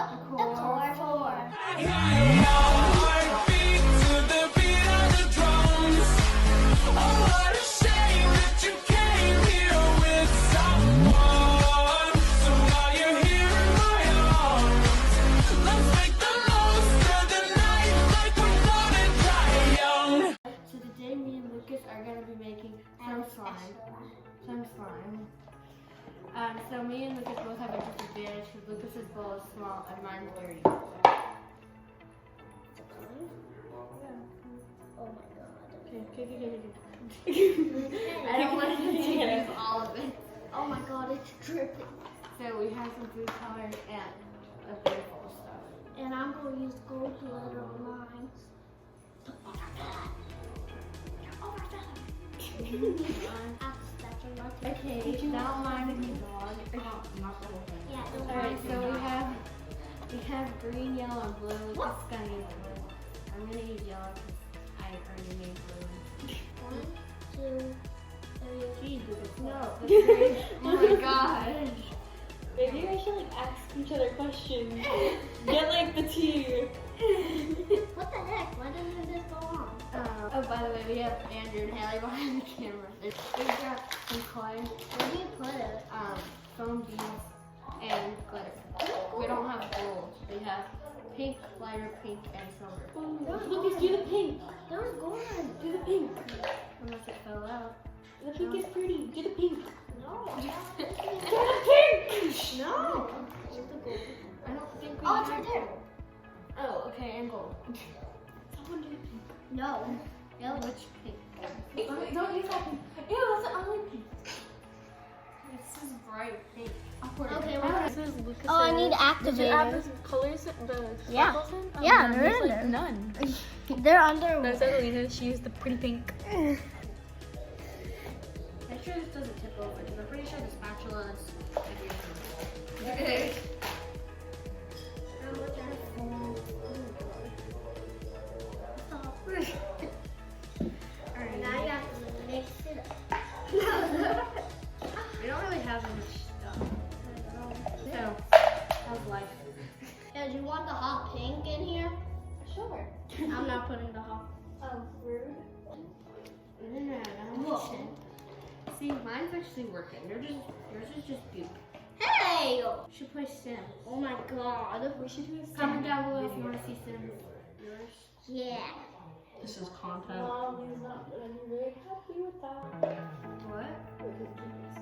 The core 4. So today me and Lucas are going to be making some slime. So me and Lucas both have a disadvantage because Lucas's bowl is small and mine's dirty. Oh my god. Okay. I don't want to use all of it. Oh my god, it's dripping. So we have some food color and a bowl full of stuff. And I'm going to use gold glitter on mine. Okay, not mine and the dog. Not the whole thing. Yeah, don't Alright, mind so the we have green, yellow, and blue. Lucas is gonna use blue. I'm gonna use yellow because I already made blue. 1, 2, 3. Jeez, Lucas, no. That's great. Oh my gosh. Maybe I should like ask each other questions. Get like the tea. What the heck? Why doesn't this go on? Oh, by the way, we have Andrew and Haley behind the camera. We've got some clay, Where do you put it? foam beads, and glitter. We don't have gold. We have pink, lighter pink, and silver. Lucas, do the pink. There's gold. Do the pink. Unless it fell out. The pink is pretty. Do the pink. No. Do the pink. No. I don't think we Oh, it's have right there. gold. Oh, okay, and gold. Someone do the pink. No. Which pink? Don't use that pink. Ew, that's the ugly pink. This is bright pink. Okay, This is Lucas. Oh, I need Did you add activator. the colors, the Yeah. sparkles in? Oh, Yeah, none. they're There's, in like, there. none. They're under. That's Adelina. She used the pretty pink. Make sure this doesn't tip over because I'm pretty sure the spatula is. Okay. Alright, Now you have to mix it up. we don't really have much stuff. So, how's life? Yeah, do you want the hot pink in here? Sure. I'm not putting the hot. Rude. Whoa. See, mine's actually working. Yours is just goop. Hey! You should play Sims. Oh my god. We should do a Comment down below if you want to see Sims. Yours. Yeah. This is content. Mom is not I'm very happy with that. What? With his keys.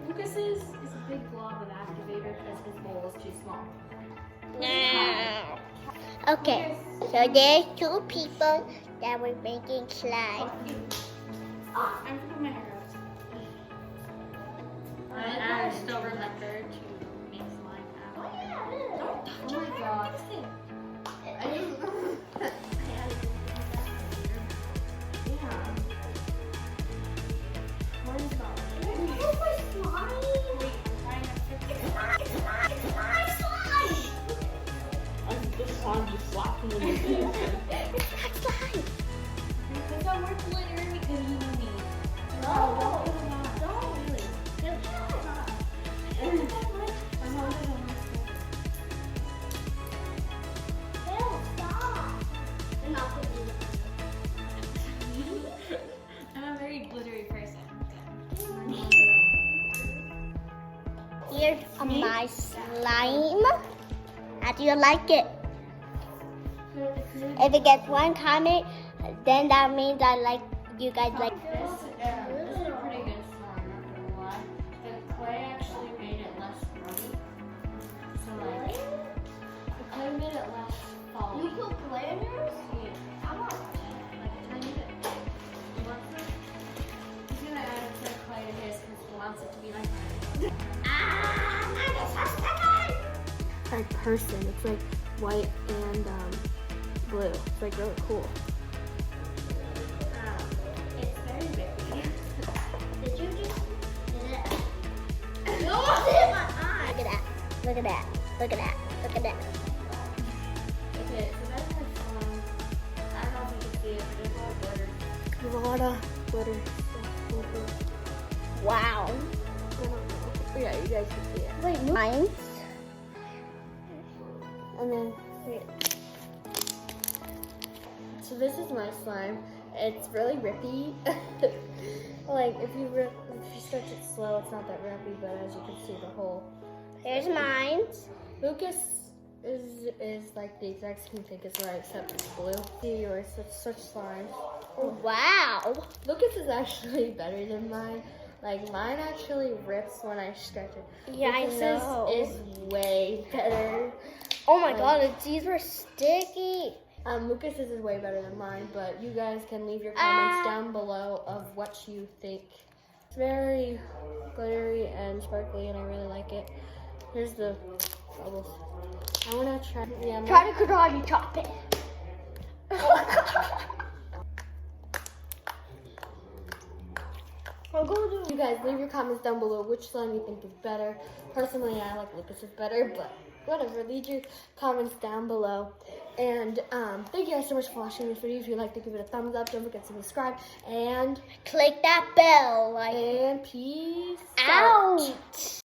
Lucas's is a big blob of activator because his bowl is too small. No. Okay, so there's 2 people that were making slime. I'm putting my hair out. I still remember to make slime out. Oh my god. I didn't. Yeah. Mine's not. This song just slapped me in the face. Because I work glitter because you know me. I'm a very glittery person. Here's my slime. How do you like it? If it gets 1 comment, then that means you guys like This is a pretty good slime, not gonna lie. The clay actually made it less runny. So like, the clay made it less falling. You put clay in yours? Yeah. I'm not like a tiny bit. You want some? He's gonna add a bit of clay to his because he wants it to be like mine. Like person, it's like white and blue. It's like really cool. It's very big. Did you just did it? No, it my eye. Look at that. Look at that. Look at that. Look at that. Okay, so that's my slime. I don't know if you can see it, but there's a lot of glitter. There's a lot of glitter. Wow. I don't know. Yeah, you guys can see it. Wait, mine? And then, wait. So this is my slime. It's really rippy. Like if you stretch it slow, it's not that rippy, but as you can see, the whole. Here's mine. Lucas is like the exact same thing as mine, except it's blue. See yours, it's such slime. Wow. Lucas is actually better than mine. Like mine actually rips when I stretch it. Yeah, I Lucas's know. is way better. Oh my god, these were sticky. Lucas's is way better than mine, but you guys can leave your comments down below of what you think. It's very glittery and sparkly, and I really like it. Here's the bubbles. I wanna try. Yeah, Try to karate chop it. You guys leave your comments down below which slime you think is better. Personally, I like Lucas's better, but whatever. Leave your comments down below. And thank you guys so much for watching this video. If you liked it, give it a thumbs up. Don't forget to subscribe and Click that bell. and peace out.